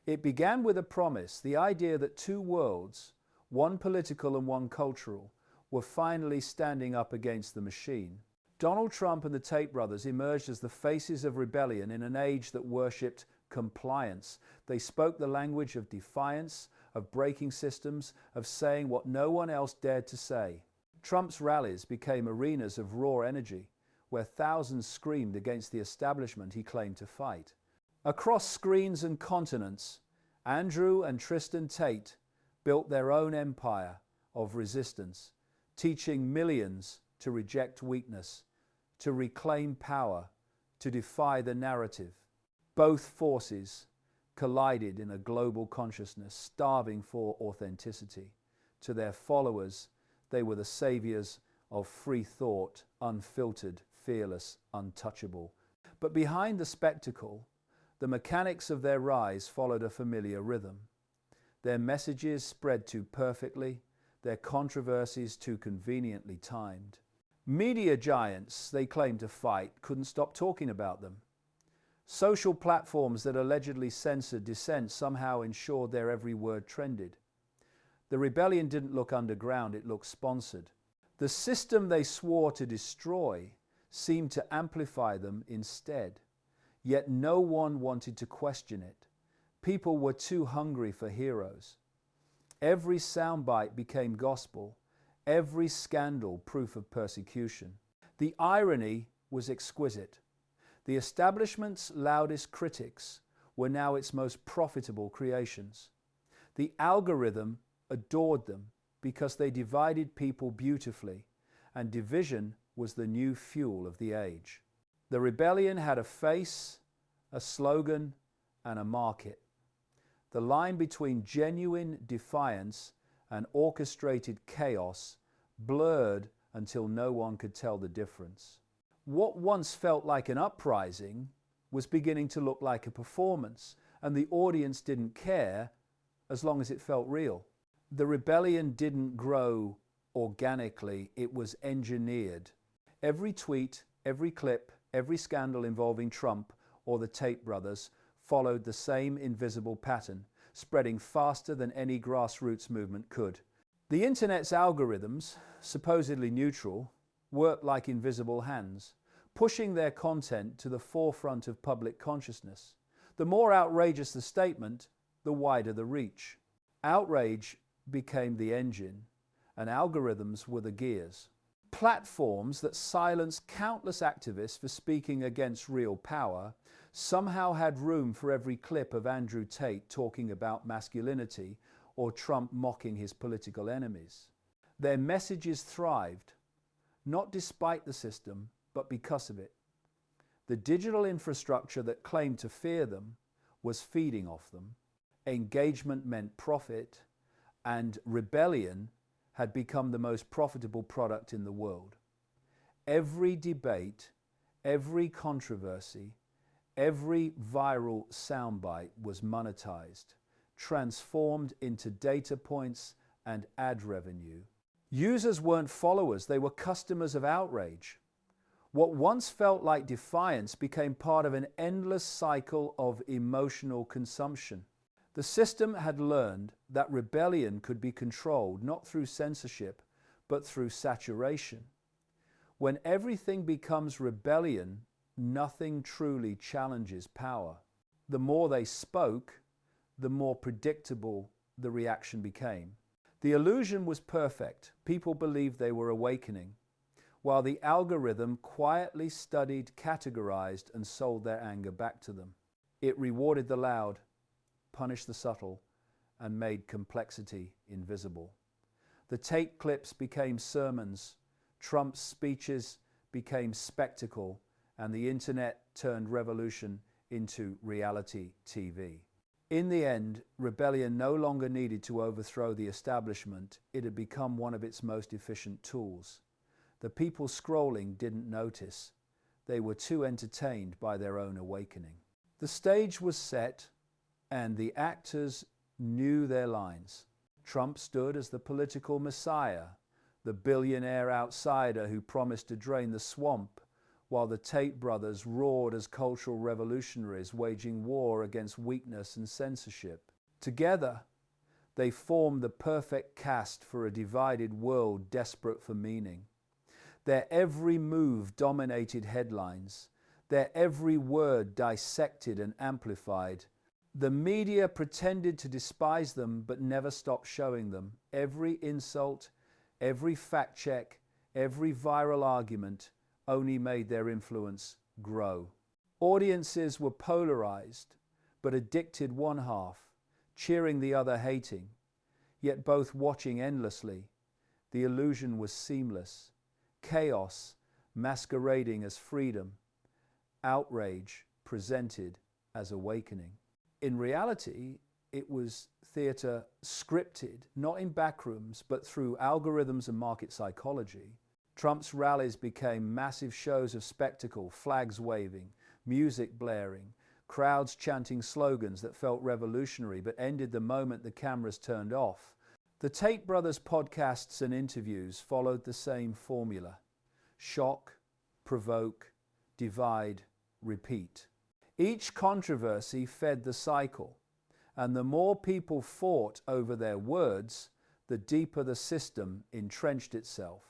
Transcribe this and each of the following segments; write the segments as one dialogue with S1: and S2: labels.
S1: It began with a promise, the idea that two worlds, one political and one cultural, were finally standing up against the machine. Donald Trump and the Tate brothers emerged as the faces of rebellion in an age that worshipped compliance. They spoke the language of defiance, of breaking systems, of saying what no one else dared to say. Trump's rallies became arenas of raw energy, where thousands screamed against the establishment he claimed to fight. Across screens and continents, Andrew and Tristan Tate built their own empire of resistance, teaching millions to reject weakness, to reclaim power, to defy the narrative. Both forces collided in a global consciousness, starving for authenticity. To their followers, they were the saviors of free thought, unfiltered, fearless, untouchable. But behind the spectacle, the mechanics of their rise followed a familiar rhythm. Their messages spread too perfectly, their controversies too conveniently timed. Media giants they claimed to fight couldn't stop talking about them. Social platforms that allegedly censored dissent somehow ensured their every word trended. The rebellion didn't look underground, it looked sponsored. The system they swore to destroy seemed to amplify them instead. Yet no one wanted to question it. People were too hungry for heroes. Every soundbite became gospel, every scandal proof of persecution. The irony was exquisite. The establishment's loudest critics were now its most profitable creations. The algorithm adored them because they divided people beautifully, and division was the new fuel of the age. The rebellion had a face, a slogan, and a market. The line between genuine defiance and orchestrated chaos blurred until no one could tell the difference. What once felt like an uprising was beginning to look like a performance, and the audience didn't care as long as it felt real. The rebellion didn't grow organically, it was engineered. Every tweet, every clip, every scandal involving Trump or the Tate brothers followed the same invisible pattern, spreading faster than any grassroots movement could. The internet's algorithms, supposedly neutral, worked like invisible hands, pushing their content to the forefront of public consciousness. The more outrageous the statement, the wider the reach. Outrage became the engine, and algorithms were the gears. Platforms that silenced countless activists for speaking against real power somehow had room for every clip of Andrew Tate talking about masculinity or Trump mocking his political enemies. Their messages thrived, not despite the system, but because of it. The digital infrastructure that claimed to fear them was feeding off them. Engagement meant profit, and rebellion had become the most profitable product in the world. Every debate, every controversy, every viral soundbite was monetized, transformed into data points and ad revenue. Users weren't followers, they were customers of outrage. What once felt like defiance became part of an endless cycle of emotional consumption. The system had learned that rebellion could be controlled not through censorship, but through saturation. When everything becomes rebellion, nothing truly challenges power. The more they spoke, the more predictable the reaction became. The illusion was perfect. People believed they were awakening, while the algorithm quietly studied, categorized, and sold their anger back to them. It rewarded the loud, punished the subtle, and made complexity invisible. The Tate clips became sermons, Trump's speeches became spectacle, and the internet turned revolution into reality TV. In the end, rebellion no longer needed to overthrow the establishment. It had become one of its most efficient tools. The people scrolling didn't notice. They were too entertained by their own awakening. The stage was set, and the actors knew their lines. Trump stood as the political messiah, the billionaire outsider who promised to drain the swamp while the Tate brothers roared as cultural revolutionaries waging war against weakness and censorship. Together, they formed the perfect cast for a divided world desperate for meaning. Their every move dominated headlines, their every word dissected and amplified. The media pretended to despise them but never stopped showing them. Every insult, every fact check, every viral argument only made their influence grow. Audiences were polarized but addicted one half, cheering the other hating, yet both watching endlessly. The illusion was seamless. Chaos masquerading as freedom, outrage presented as awakening. In reality, it was theater scripted, not in backrooms, but through algorithms and market psychology. Trump's rallies became massive shows of spectacle, flags waving, music blaring, crowds chanting slogans that felt revolutionary but ended the moment the cameras turned off. The Tate brothers' podcasts and interviews followed the same formula: shock, provoke, divide, repeat. Each controversy fed the cycle, and the more people fought over their words, the deeper the system entrenched itself.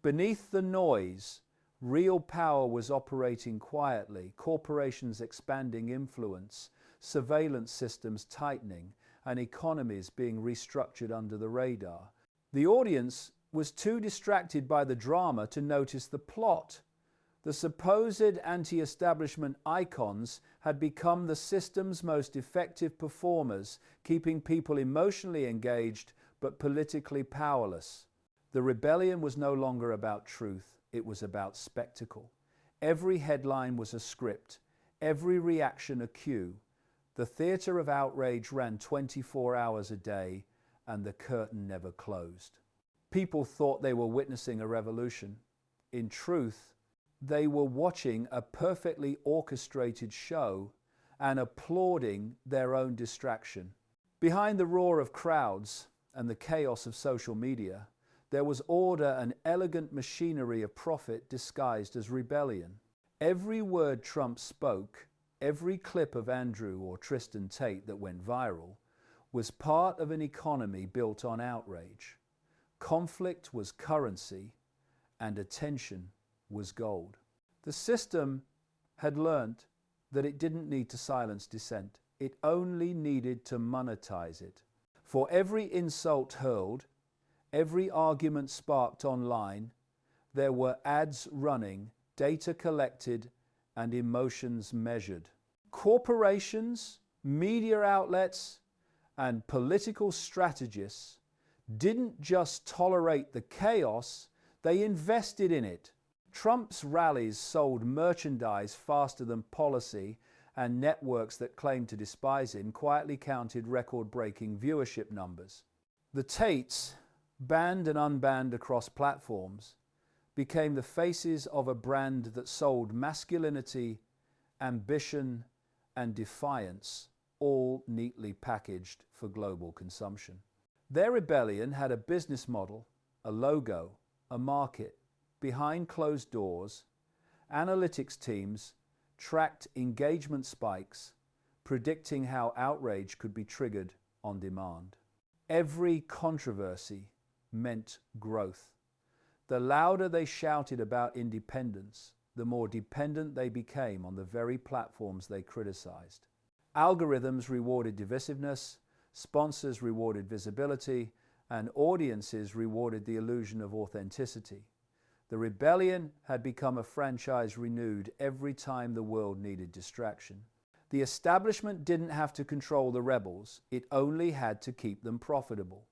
S1: Beneath the noise, real power was operating quietly, corporations expanding influence, surveillance systems tightening, and economies being restructured under the radar. The audience was too distracted by the drama to notice the plot. The supposed anti-establishment icons had become the system's most effective performers, keeping people emotionally engaged but politically powerless. The rebellion was no longer about truth, it was about spectacle. Every headline was a script, every reaction a cue. The theater of outrage ran 24 hours a day, and the curtain never closed. People thought they were witnessing a revolution. In truth, they were watching a perfectly orchestrated show and applauding their own distraction. Behind the roar of crowds and the chaos of social media, there was order and elegant machinery of profit disguised as rebellion. Every word Trump spoke, every clip of Andrew or Tristan Tate that went viral, was part of an economy built on outrage. Conflict was currency, and attention was gold. The system had learned that it didn't need to silence dissent. It only needed to monetize it. For every insult hurled, every argument sparked online, there were ads running, data collected, and emotions measured. Corporations, media outlets, and political strategists didn't just tolerate the chaos, they invested in it. Trump's rallies sold merchandise faster than policy, and networks that claimed to despise him quietly counted record-breaking viewership numbers. The Tates, banned and unbanned across platforms, became the faces of a brand that sold masculinity, ambition, and defiance, all neatly packaged for global consumption. Their rebellion had a business model, a logo, a market. Behind closed doors, analytics teams tracked engagement spikes, predicting how outrage could be triggered on demand. Every controversy meant growth. The louder they shouted about independence, the more dependent they became on the very platforms they criticized. Algorithms rewarded divisiveness, sponsors rewarded visibility, and audiences rewarded the illusion of authenticity. The rebellion had become a franchise renewed every time the world needed distraction. The establishment didn't have to control the rebels, it only had to keep them profitable.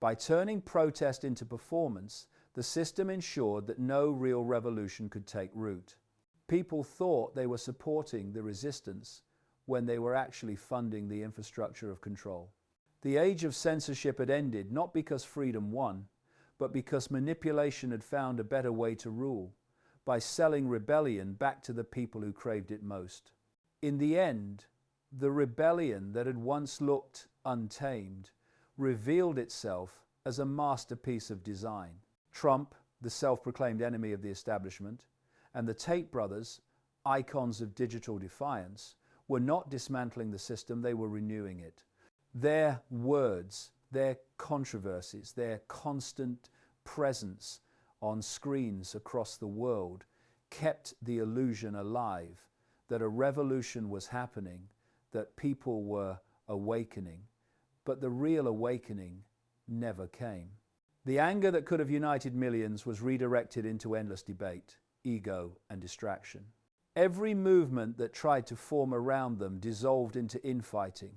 S1: By turning protest into performance, the system ensured that no real revolution could take root. People thought they were supporting the resistance when they were actually funding the infrastructure of control. The age of censorship had ended, not because freedom won, but because manipulation had found a better way to rule, by selling rebellion back to the people who craved it most. In the end, the rebellion that had once looked untamed revealed itself as a masterpiece of design. Trump, the self-proclaimed enemy of the establishment, And the Tate brothers, icons of digital defiance, were not dismantling the system, they were renewing it. Their words, their controversies, their constant presence on screens across the world kept the illusion alive that a revolution was happening, that people were awakening, but the real awakening never came. The anger that could have united millions was redirected into endless debate, ego, and distraction. Every movement that tried to form around them dissolved into infighting,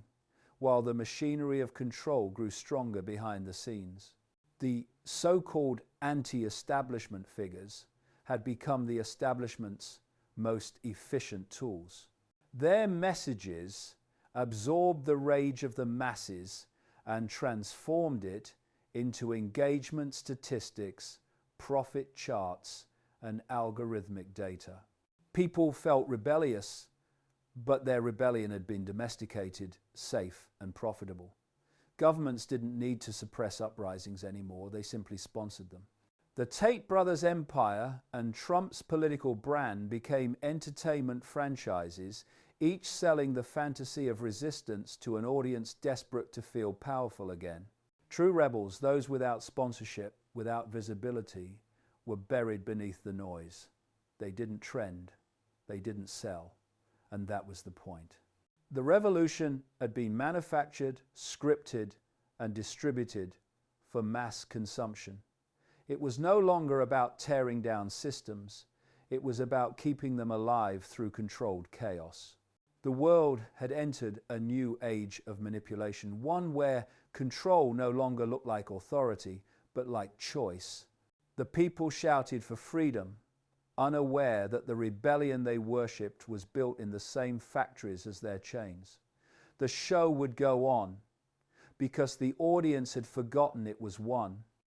S1: while the machinery of control grew stronger behind the scenes. The so-called anti-establishment figures had become the establishment's most efficient tools. Their messages absorbed the rage of the masses and transformed it into engagement statistics, profit charts, and algorithmic data. People felt rebellious, but their rebellion had been domesticated, safe, and profitable. Governments didn't need to suppress uprisings anymore, they simply sponsored them. The Tate brothers' empire and Trump's political brand became entertainment franchises, each selling the fantasy of resistance to an audience desperate to feel powerful again. True rebels, those without sponsorship, without visibility, were buried beneath the noise. They didn't trend, they didn't sell, and that was the point. The revolution had been manufactured, scripted, and distributed for mass consumption. It was no longer about tearing down systems, it was about keeping them alive through controlled chaos. The world had entered a new age of manipulation, one where control no longer looked like authority, but like choice. The people shouted for freedom, unaware that the rebellion they worshipped was built in the same factories as their chains. The show would go on, because the audience had forgotten it was won.